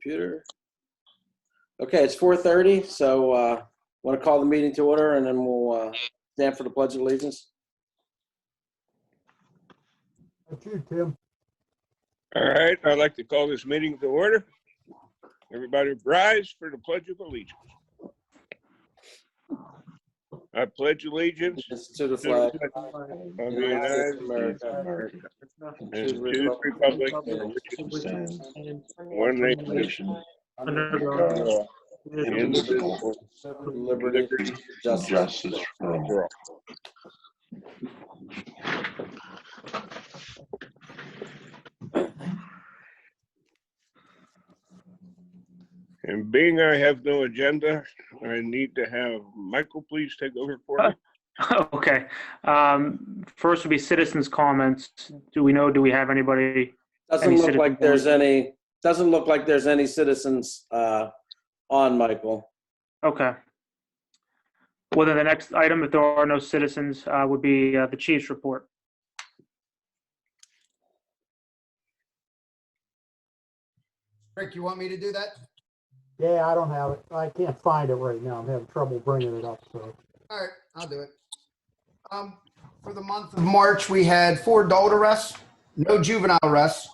computer. Okay, it's 4:30, so want to call the meeting to order, and then we'll stand for the Pledge of Allegiance. That's you, Tim. All right, I'd like to call this meeting to order. Everybody rise for the Pledge of Allegiance. I pledge allegiance To the flag of the United States of America and to the republic for which it stands, one nation, under God, indivisible, liberty, justice for all. And being I have no agenda, I need to have Michael please take over for me. Okay. First would be citizens' comments. Do we have anybody? Doesn't look like there's any. Doesn't look like there's any citizens on, Michael. Okay. Well, then the next item, if there are no citizens, would be the chief's report. Rick, you want me to do that? Yeah, I don't have it. I can't find it right now. I'm having trouble bringing it up. So, All right, I'll do it. For the month of March, we had 4 adult arrests, no juvenile arrests.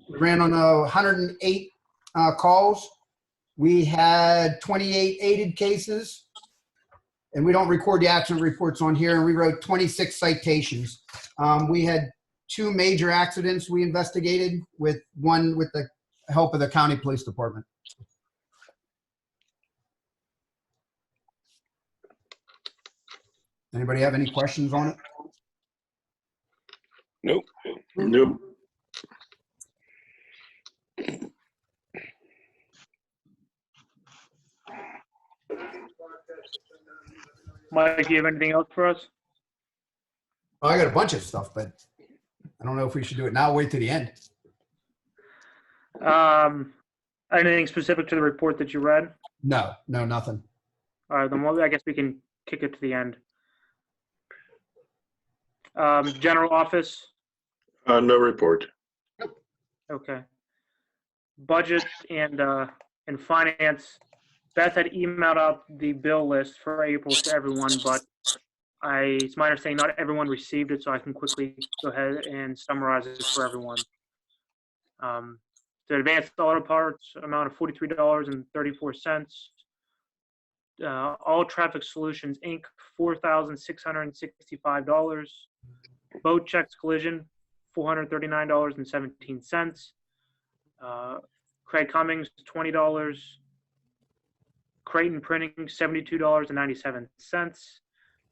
We ran on 108 calls. We had 28 aided cases, and we don't record the accident reports on here, and we wrote 26 citations. We had 2 major accidents we investigated, with one with the help of the county police department. Anybody have any questions on it? Nope. Nope. Mike, do you have anything else for us? Oh, I got a bunch of stuff, but I don't know if we should do it now. Wait to the end. Anything specific to the report that you read? No, nothing. All right, then I guess we can kick it to the end. General office. No report. Okay. Budget and finance. Beth had emailed out the bill list for April to everyone, but it's my understanding not everyone received it, so I can quickly go ahead and summarize it for everyone. The advanced auto parts amount of $43.34. All Traffic Solutions Inc. $4,665. Boat Checks Collision $439.17. Craig Cummings $20. Creighton Printing $72.97.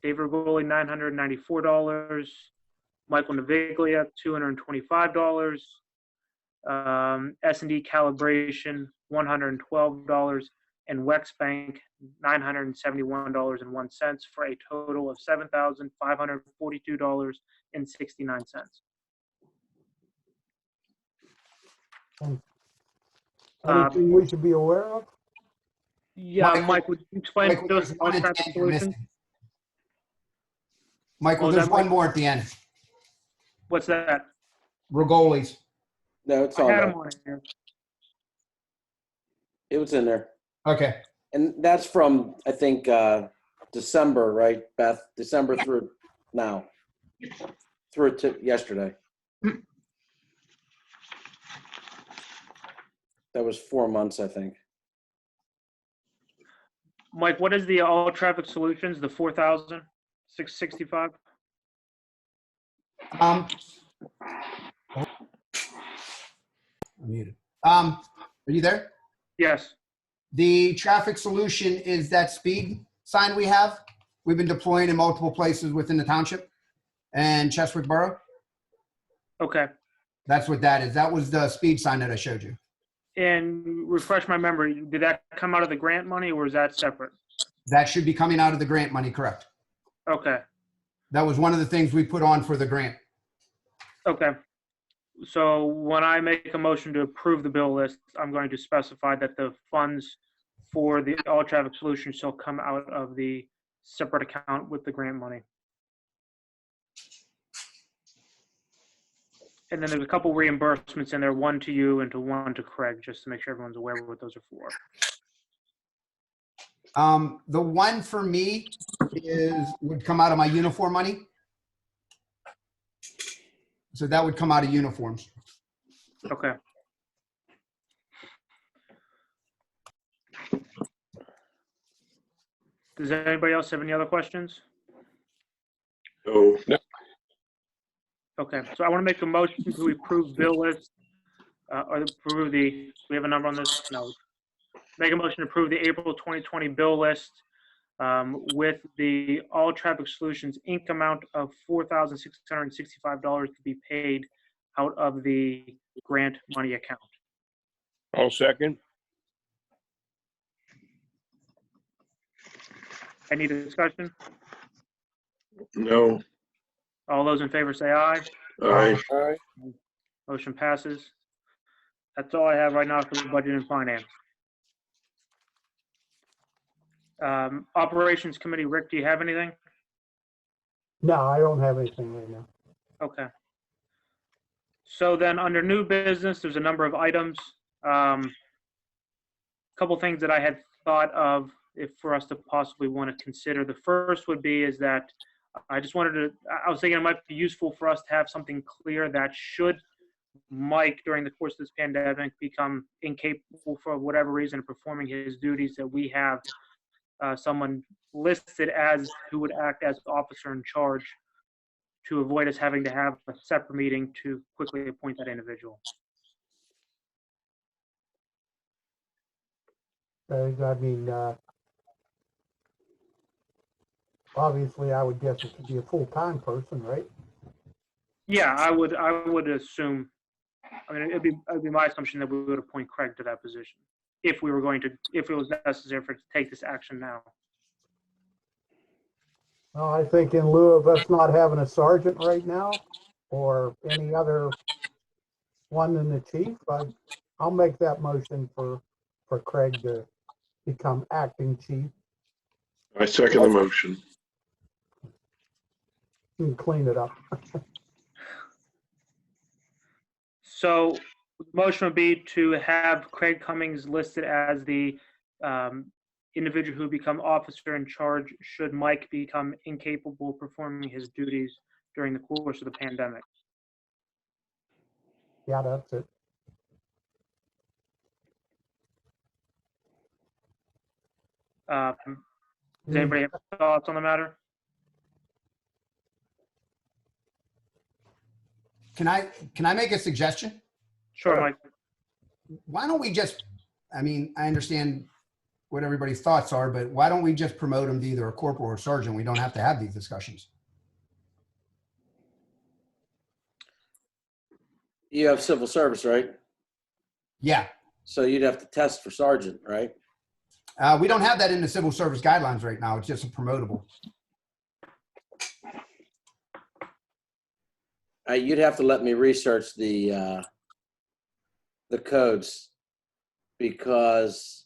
David Rigoli $994. Michael Naviglia $225. S&D Calibration $112, and Wex Bank $971.01 for a total of $7,542.69. anything we should be aware of? Yeah, Mike, would you explain Michael, those there's one at the Traffic end you're missing. Solutions? Michael, Oh, there's that one Mike? more at the end. What's that? Rigoli's. No, it's I on had there. them on here. It was in there, Okay. and that's from I think December, right, Beth? December through now, through to yesterday. That was 4 months, I think. Mike, what is the All Traffic Solutions, the 4,665? I'm muted. Are you there? Yes. The traffic solution is that speed sign we have. We've been deploying in multiple places within the township and Cheswick Borough. Okay. That's what that is. That was the speed sign that I showed you. And refresh my memory, did that come out of the grant money or is that separate? That should be coming out of the grant money, correct? Okay. That was one of the things we put on for the grant. Okay. So when I make a motion to approve the bill list, I'm going to specify that the funds for the All Traffic Solutions shall come out of the separate account with the grant money. And then there's a couple reimbursements in there, one to you and one to Craig, just to make sure everyone's aware of what those are for. The one for me would come out of my uniform money. So that would come out of uniforms. Okay. Does anybody else have any other questions? No. Okay, so I want to make a motion to approve bill list, or approve the, we have a number on this? No. Make a motion to approve the April 2020 bill list with the All Traffic Solutions Inc. amount of $4,665 to be paid out of the grant money account. I'll second. Any discussion? No. All those in favor say aye. Aye. Aye. Motion passes. That's all I have right now for the budget and finance. Operations Committee, Rick, do you have anything? No, I don't have anything right now. Okay. So then under new business, there's a number of items. Couple things that I had thought of if for us to possibly want to consider. The first would be is that I just wanted to, I was thinking it might be useful for us to have something clear that should Mike, during the course of this pandemic, become incapable for whatever reason of performing his duties, that we have someone listed as who would act as officer in charge to avoid us having to have a separate meeting to quickly appoint that individual. I mean, obviously, I would guess it could be a full-time person, right? Yeah, I would assume. I mean, it'd be my assumption that we would appoint Craig to that position if we were going to, if it was necessary for it to take this action now. Well, I think in lieu of us not having a sergeant right now, or any other one than the chief, I'll make that motion for Craig to become acting chief I second the motion. and clean it up. So the motion would be to have Craig Cummings listed as the individual who become officer in charge should Mike become incapable of performing his duties during the course of the pandemic. Yeah, that's it. Does anybody have thoughts on the matter? Can I make a suggestion? Sure, Mike. Why don't we just, I mean, I understand what everybody's thoughts are, but why don't we just promote him to either a corporal or sergeant? We don't have to have these discussions. You have civil service, right? Yeah. So you'd have to test for sergeant, right? We don't have that in the civil service guidelines right now. It's just a promotable. You'd have to let me research the codes, because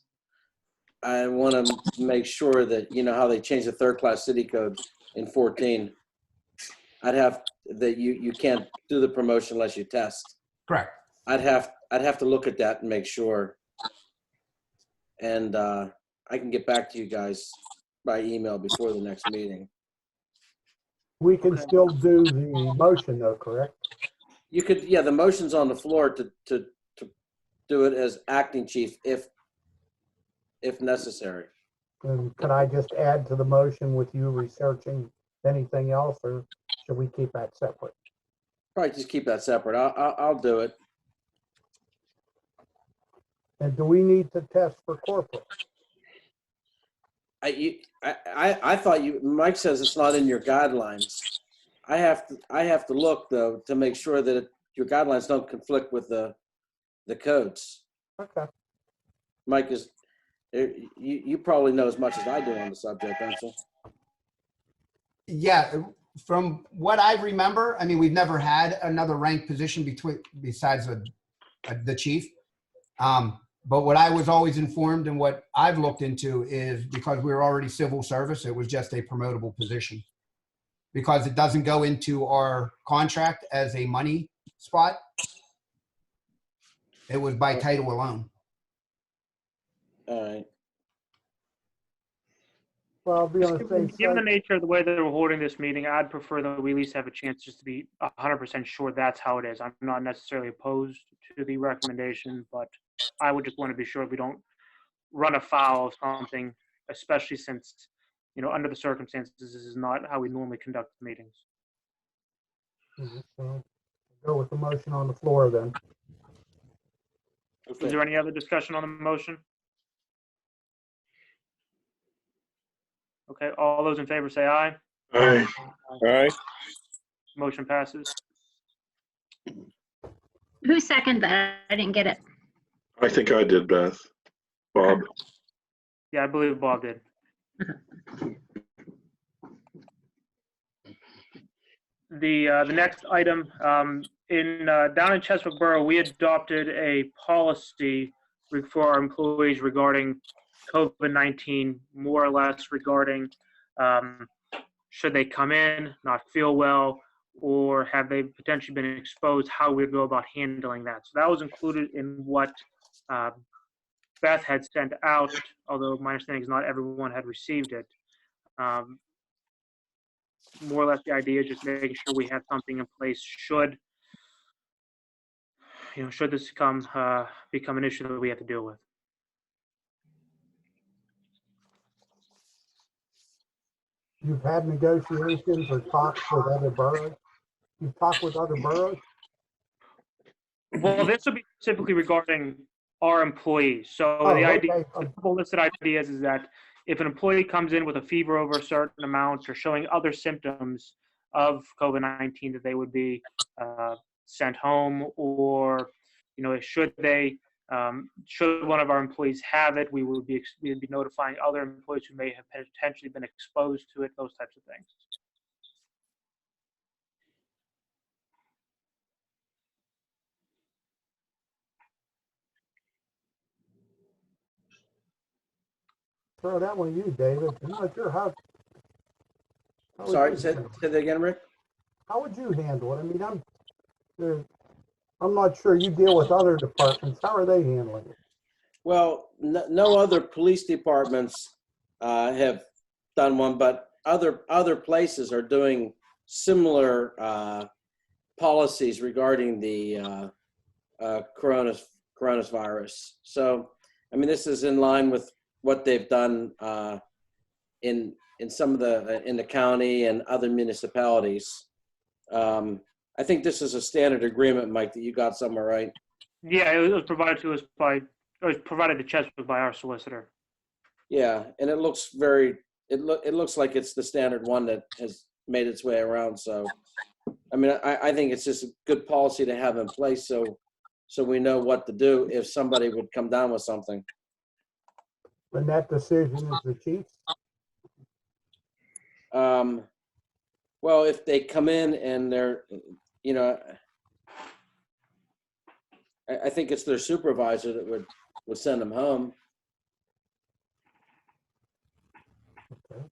I want to make sure that, you know how they changed the third class city code in 14. I'd have that you can't do the promotion unless you test. Correct. I'd have to look at that and make sure. And I can get back to you guys by email before the next meeting. We can still do the motion though, correct? You could, yeah, the motion's on the floor to do it as acting chief if necessary. And could I just add to the motion with you researching anything else, or should we keep that separate? Probably just keep that separate. I'll do it. And do we need to test for corporal? I thought Mike says it's not in your guidelines. I have to look though to make sure that your guidelines don't conflict with the codes. Okay. Mike you probably know as much as I do on the subject, don't you? Yeah. From what I remember, I mean, we've never had another ranked position besides the chief. But what I was always informed and what I've looked into is because we were already civil service, it was just a promotable position because it doesn't go into our contract as a money spot. It was by title alone. All right. Well, I'll be on the safe Given the side. nature of the way that we're holding this meeting, I'd prefer that we at least have a chance just to be 100% sure that's how it is. I'm not necessarily opposed to the recommendation, but I would just want to be sure we don't run afoul of something, especially since, under the circumstances, this is not how we normally conduct meetings. So go with the motion on the floor then. Was there any other discussion on the motion? Okay, all those in favor say aye. Aye. Aye. Motion passes. Who seconded that? I didn't get it. I think I did, Beth. Bob. Yeah, I believe Bob did. The next item, down in Chesapeake Borough, we adopted a policy for our employees regarding COVID-19, more or less regarding should they come in, not feel well, or have they potentially been exposed, how we go about handling that. So that was included in what Beth had sent out, although my understanding is not everyone had received it. More or less the idea is just making sure we have something in place should this become an issue that we have to deal with. You've had negotiations or talks with other boroughs? You've talked with other boroughs? Well, this would be specifically regarding our employees. So the idea, a couple listed ideas is that if an employee comes in with a fever over a certain amount or showing other symptoms of COVID-19, that they would be sent home, or should one of our employees have it, we would be notifying other employees who may have potentially been exposed to it, those types of things. Throw that one to you, David. I'm not sure how. Sorry, say that again, Rick. How would you handle it? I mean, I'm not sure. You deal with other departments. How are they handling it? Well, no other police departments have done one, but other places are doing similar policies regarding the coronavirus. So, I mean, this is in line with what they've done in some of in the county and other municipalities. I think this is a standard agreement, Mike, that you got somewhere, right? Yeah, it was provided to us it was provided to Chesapeake by our solicitor. Yeah, and it looks it looks like it's the standard one that has made its way around. So, I mean, I think it's just a good policy to have in place so we know what to do if somebody would come down with something. And that decision is the chief's? Well, if they come in and they're, I think it's their supervisor that would send them home.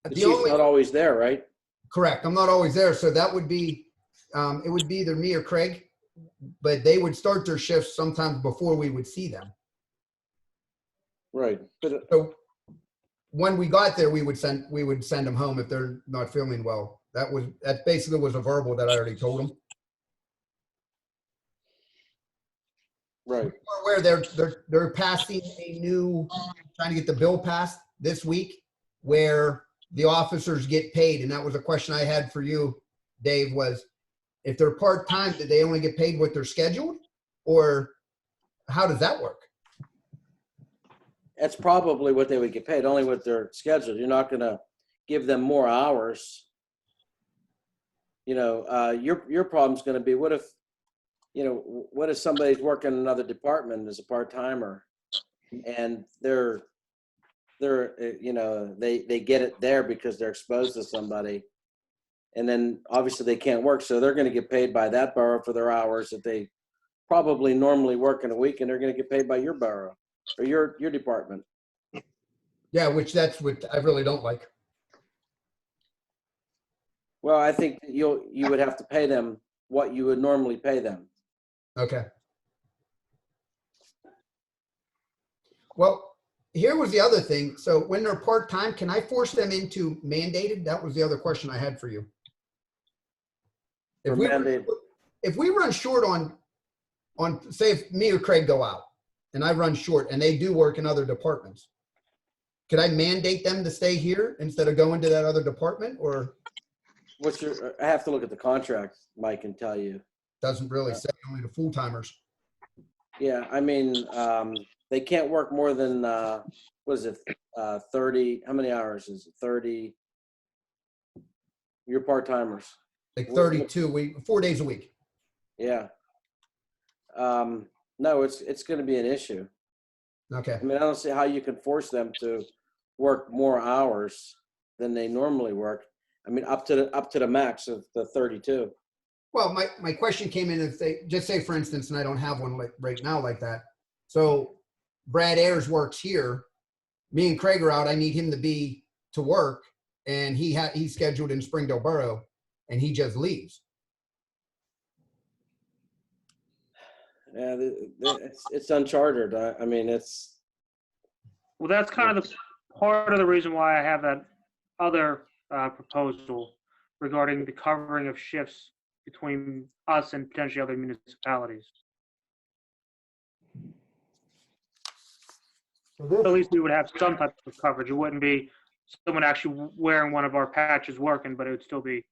The chief's not always there, right? Correct. I'm not always there. So that would be, it would be either me or Craig, but they would start their shifts sometimes before we would see them. Right. But So when we got there, we would send them home if they're not feeling well. That basically was a verbal that I already told them. right. Where they're passing trying to get the bill passed this week where the officers get paid. And that was a question I had for you, Dave, was if they're part-time, do they only get paid what they're scheduled, or how does that work? That's probably what they would get paid, only what they're scheduled. You're not going to give them more hours. Your problem's going to be what if somebody's working in another department as a part-timer and they get it there because they're exposed to somebody, and then obviously they can't work, so they're going to get paid by that borough for their hours that they probably normally work in a week, and they're going to get paid by your borough or your department. Yeah, which that's what I really don't like. Well, I think you would have to pay them what you would normally pay them. Okay. Well, here was the other thing. So when they're part-time, can I force them into mandated? That was the other question I had for you. For If we, mandated. if we run short on say if me or Craig go out and I run short and they do work in other departments, could I mandate them to stay here instead of going to that other department, or What's your, I have to look at the contract, Mike, and tell you. doesn't really say only the full timers? Yeah, I mean, they can't work more than, what is it, 30, how many hours is it? 30? You're part-timers. Like 32 4 days a week. Yeah. No, it's going to be an issue. Okay. I mean, I don't see how you can force them to work more hours than they normally work. I mean, up to the max of the 32. Well, my question came in if they just say, for instance, and I don't have one like right now like that. So Brad Ayers works here. Me and Craig are out. I need him to work, and he's scheduled in Springdale Borough, and he just leaves. Yeah, it's uncharted. I mean, it's. Well, that's kind of the part of the reason why I have that other proposal regarding the covering of shifts between us and potentially other municipalities. So this, At least we would have some type of coverage. It wouldn't be someone actually wearing one of our patches working, but it would still be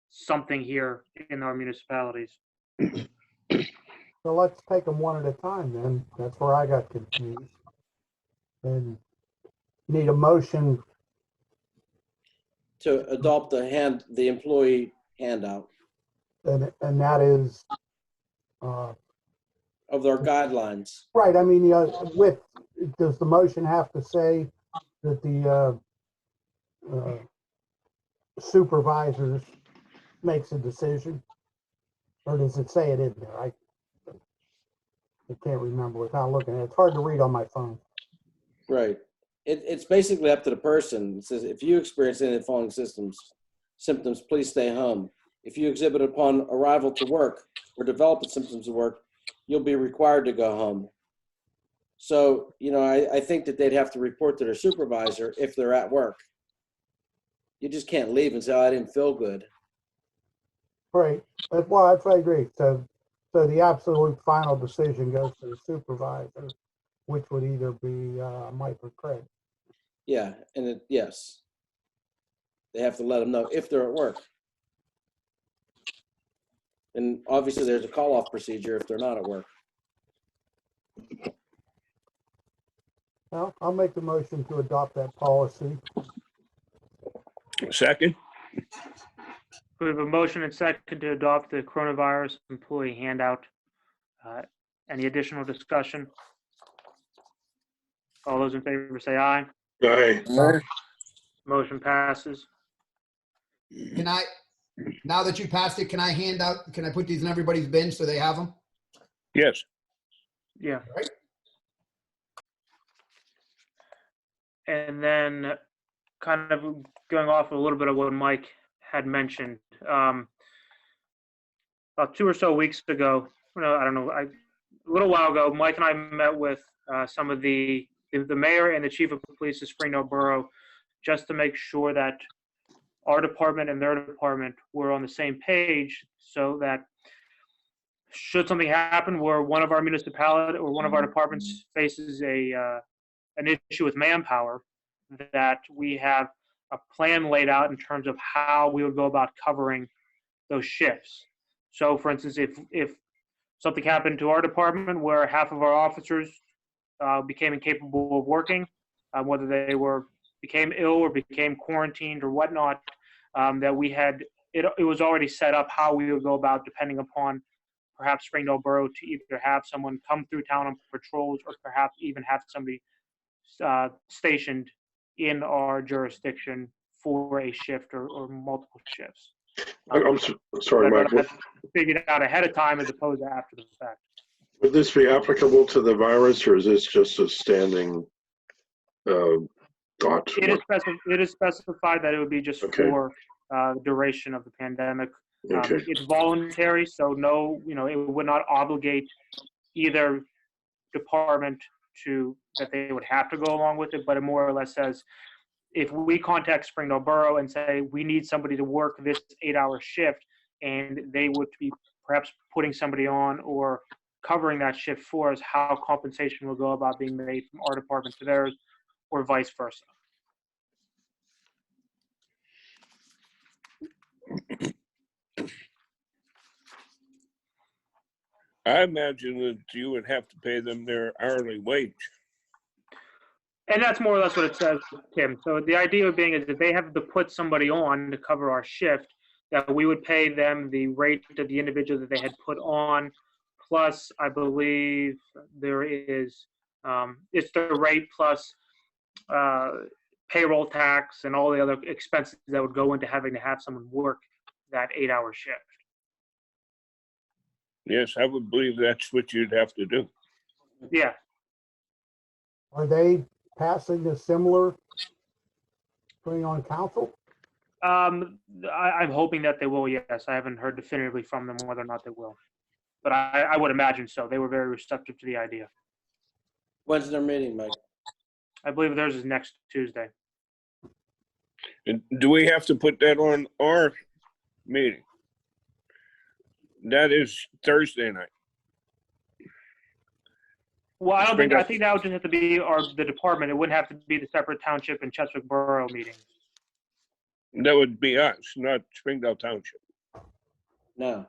something here in our municipalities. so let's take them one at a time then. That's where I got confused. And need a motion, To adopt the employee handout and that is, of their guidelines. right, I mean, does the motion have to say that the supervisors makes a decision? Or does it say it in there? I can't remember without looking at it. It's hard to read on my phone. Right. It's basically up to the person. It says, if you experience any of the following symptoms, please stay home. If you exhibit upon arrival to work or develop the symptoms of work, you'll be required to go home. So, I think that they'd have to report to their supervisor if they're at work. You just can't leave and say, oh, I didn't feel good. Right. Well, that's what I agree. So the absolute final decision goes to the supervisor, which would either be Mike or Craig. Yeah, and yes. They have to let them know if they're at work. And obviously there's a call-off procedure if they're not at work. Well, I'll make the motion to adopt that policy. Second? We have a motion and second to adopt the coronavirus employee handout. Any additional discussion? All those in favor say aye. Aye. Motion passes. Can I, now that you passed it, can I put these in everybody's bin so they have them? Yes. Yeah. Right. And then kind of going off a little bit of what Mike had mentioned, about 2 or so weeks ago, I don't know, a little while ago, Mike and I met with some of the mayor and the chief of police of Springdale Borough just to make sure that our department and their department were on the same page, so that should something happen where one of our municipality or one of our departments faces an issue with manpower, that we have a plan laid out in terms of how we would go about covering those shifts. So for instance, if something happened to our department where half of our officers became incapable of working, whether they became ill or became quarantined or whatnot, that we had, it was already set up how we would go about, depending upon perhaps Springdale Borough, to either have someone come through town on patrols or perhaps even have somebody stationed in our jurisdiction for a shift or multiple shifts. I'm sorry, Mike. But figured it out ahead of time as opposed to after the fact. Would this be applicable to the virus, or is this just a standing thought? It is specified that it would be just Okay. for the duration of the pandemic. Okay. It's voluntary, so no, it would not obligate either department that they would have to go along with it, but it more or less says, if we contact Springdale Borough and say, we need somebody to work this 8-hour shift, and they would be perhaps putting somebody on or covering that shift for us, how compensation will go about being made from our department to theirs, or vice versa. I imagine that you would have to pay them their hourly wage. And that's more or less what it says, Tim. So the idea being is that they have to put somebody on to cover our shift, that we would pay them the rate of the individual that they had put on, plus I believe there is, it's the rate plus payroll tax and all the other expenses that would go into having to have someone work that 8-hour shift. Yes, I would believe that's what you'd have to do. Yeah. Are they passing a similar thing on council? I'm hoping that they will, yes. I haven't heard definitively from them whether or not they will. But I would imagine so. They were very receptive to the idea. When's their meeting, Mike? I believe theirs is next Tuesday. And do we have to put that on our meeting? That is Thursday night. Well, I think that would just have to be the department. It wouldn't have to be the separate township and Cheswick Borough meetings. That would be us, not Springdale Township. No.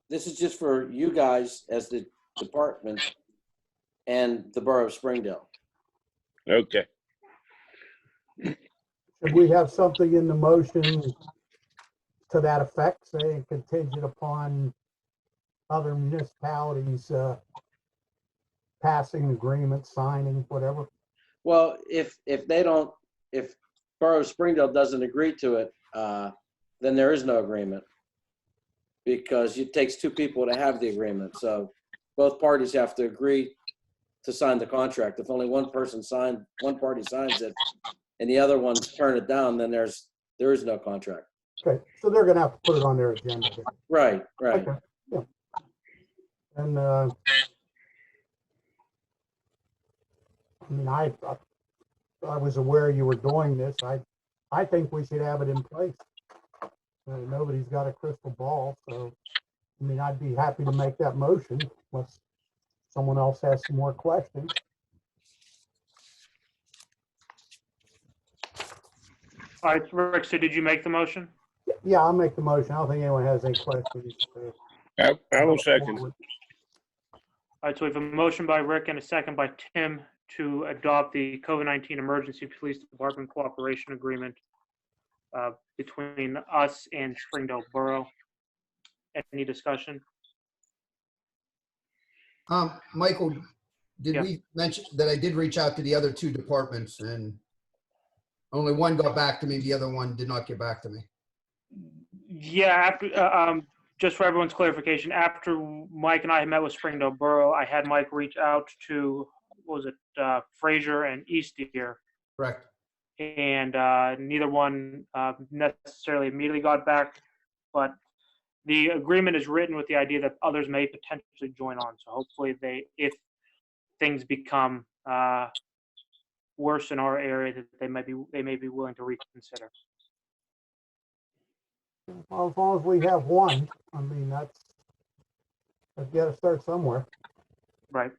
This is just for you guys as the department and the Borough of Springdale. Okay. Should we have something in the motion to that effect, saying contingent upon other municipalities passing agreements, signing, whatever? Well, if Borough of Springdale doesn't agree to it, then there is no agreement, because it takes two people to have the agreement. So both parties have to agree to sign the contract. If only one party signs it and the other ones turn it down, then there is no contract. Okay, so they're gonna have to put it on their agenda then. Right. Okay, yeah. And, I mean, I was aware you were doing this. I think we should have it in place. Nobody's got a crystal ball, so, I mean, I'd be happy to make that motion unless someone else has some more questions. All right, Rick, so did you make the motion? Yeah, I'll make the motion. I don't think anyone has any questions. I will second. All right, so we have a motion by Rick and a second by Tim to adopt the COVID-19 Emergency Police Department Cooperation Agreement between us and Springdale Borough. Any discussion? Michael, did Yeah. we mention that I did reach out to the other two departments and only one got back to me, the other one did not get back to me? Yeah, after, just for everyone's clarification, after Mike and I had met with Springdale Borough, I had Mike reach out to, what was it, Fraser and Eastier, Correct. and neither one necessarily immediately got back, but the agreement is written with the idea that others may potentially join on. So hopefully if things become worse in our area, that they may be willing to reconsider. Well, as long as we have one, I mean, I've got to start somewhere. Right.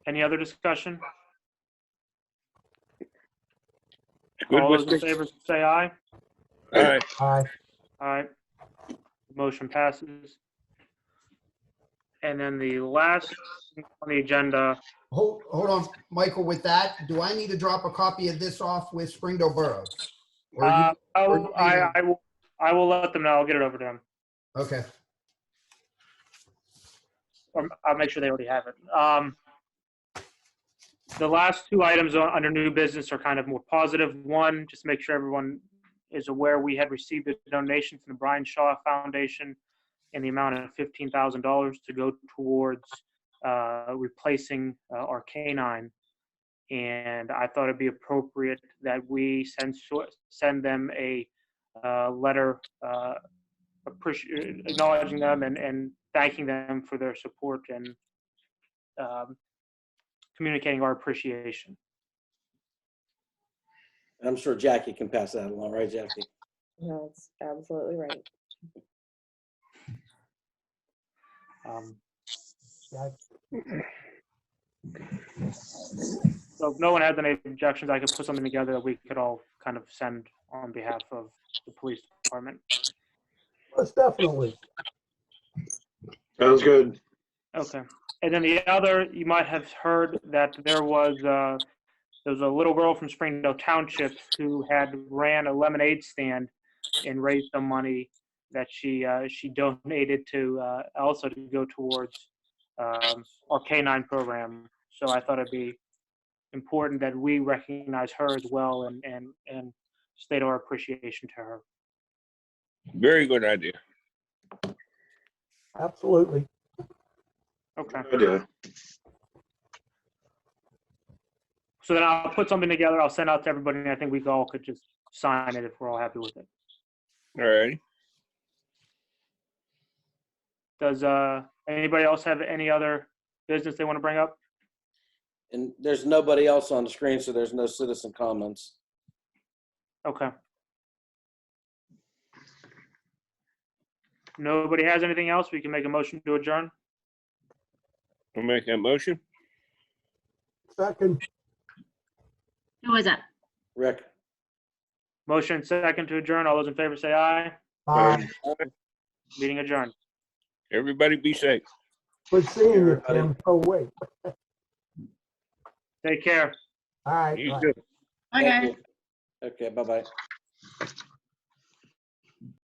Any other discussion? Good All with those in favor say aye. All right. Aye. Aye. Motion passes. And then the last thing on the agenda, Hold on, Michael, with that, do I need to drop a copy of this off with Springdale Borough? Or I you- will let them know. I'll get it over to them. Okay. Or I'll make sure they already have it. The last two items under new business are kind of more positive. One, just make sure everyone is aware, we had received a donation from the Brian Shaw Foundation in the amount of $15,000 to go towards replacing our canine. and I thought it'd be appropriate that we send them a letter acknowledging them and thanking them for their support and communicating our appreciation. I'm sure Jackie can pass that along, right, Jackie? No, that's absolutely right. Yeah, So if no one has any objections, I could put something together that we could all kind of send on behalf of the police department. most definitely. Sounds good. Okay. And then the other, you might have heard that there was a little girl from Springdale Township who had ran a lemonade stand and raised some money that she donated to also to go towards our K-9 program. So I thought it'd be important that we recognize her as well and state our appreciation to her. Very good idea. Absolutely. Okay. Good idea. So then I'll put something together. I'll send out to everybody, and I think we all could just sign it if we're all happy with it. All right. Does anybody else have any other business they want to bring up? And there's nobody else on the screen, so there's no citizen comments. Okay. Nobody has anything else? We can make a motion to adjourn. I'll make that motion. Second. Who was that? Rick? Motion second to adjourn. All those in favor say aye. Bye. Meeting adjourned. Everybody be safe. Good seeing you, Everybody. Tim. Oh, wait. Take care. All right. You bye. too. Bye, Thank guys. you. Okay, bye-bye.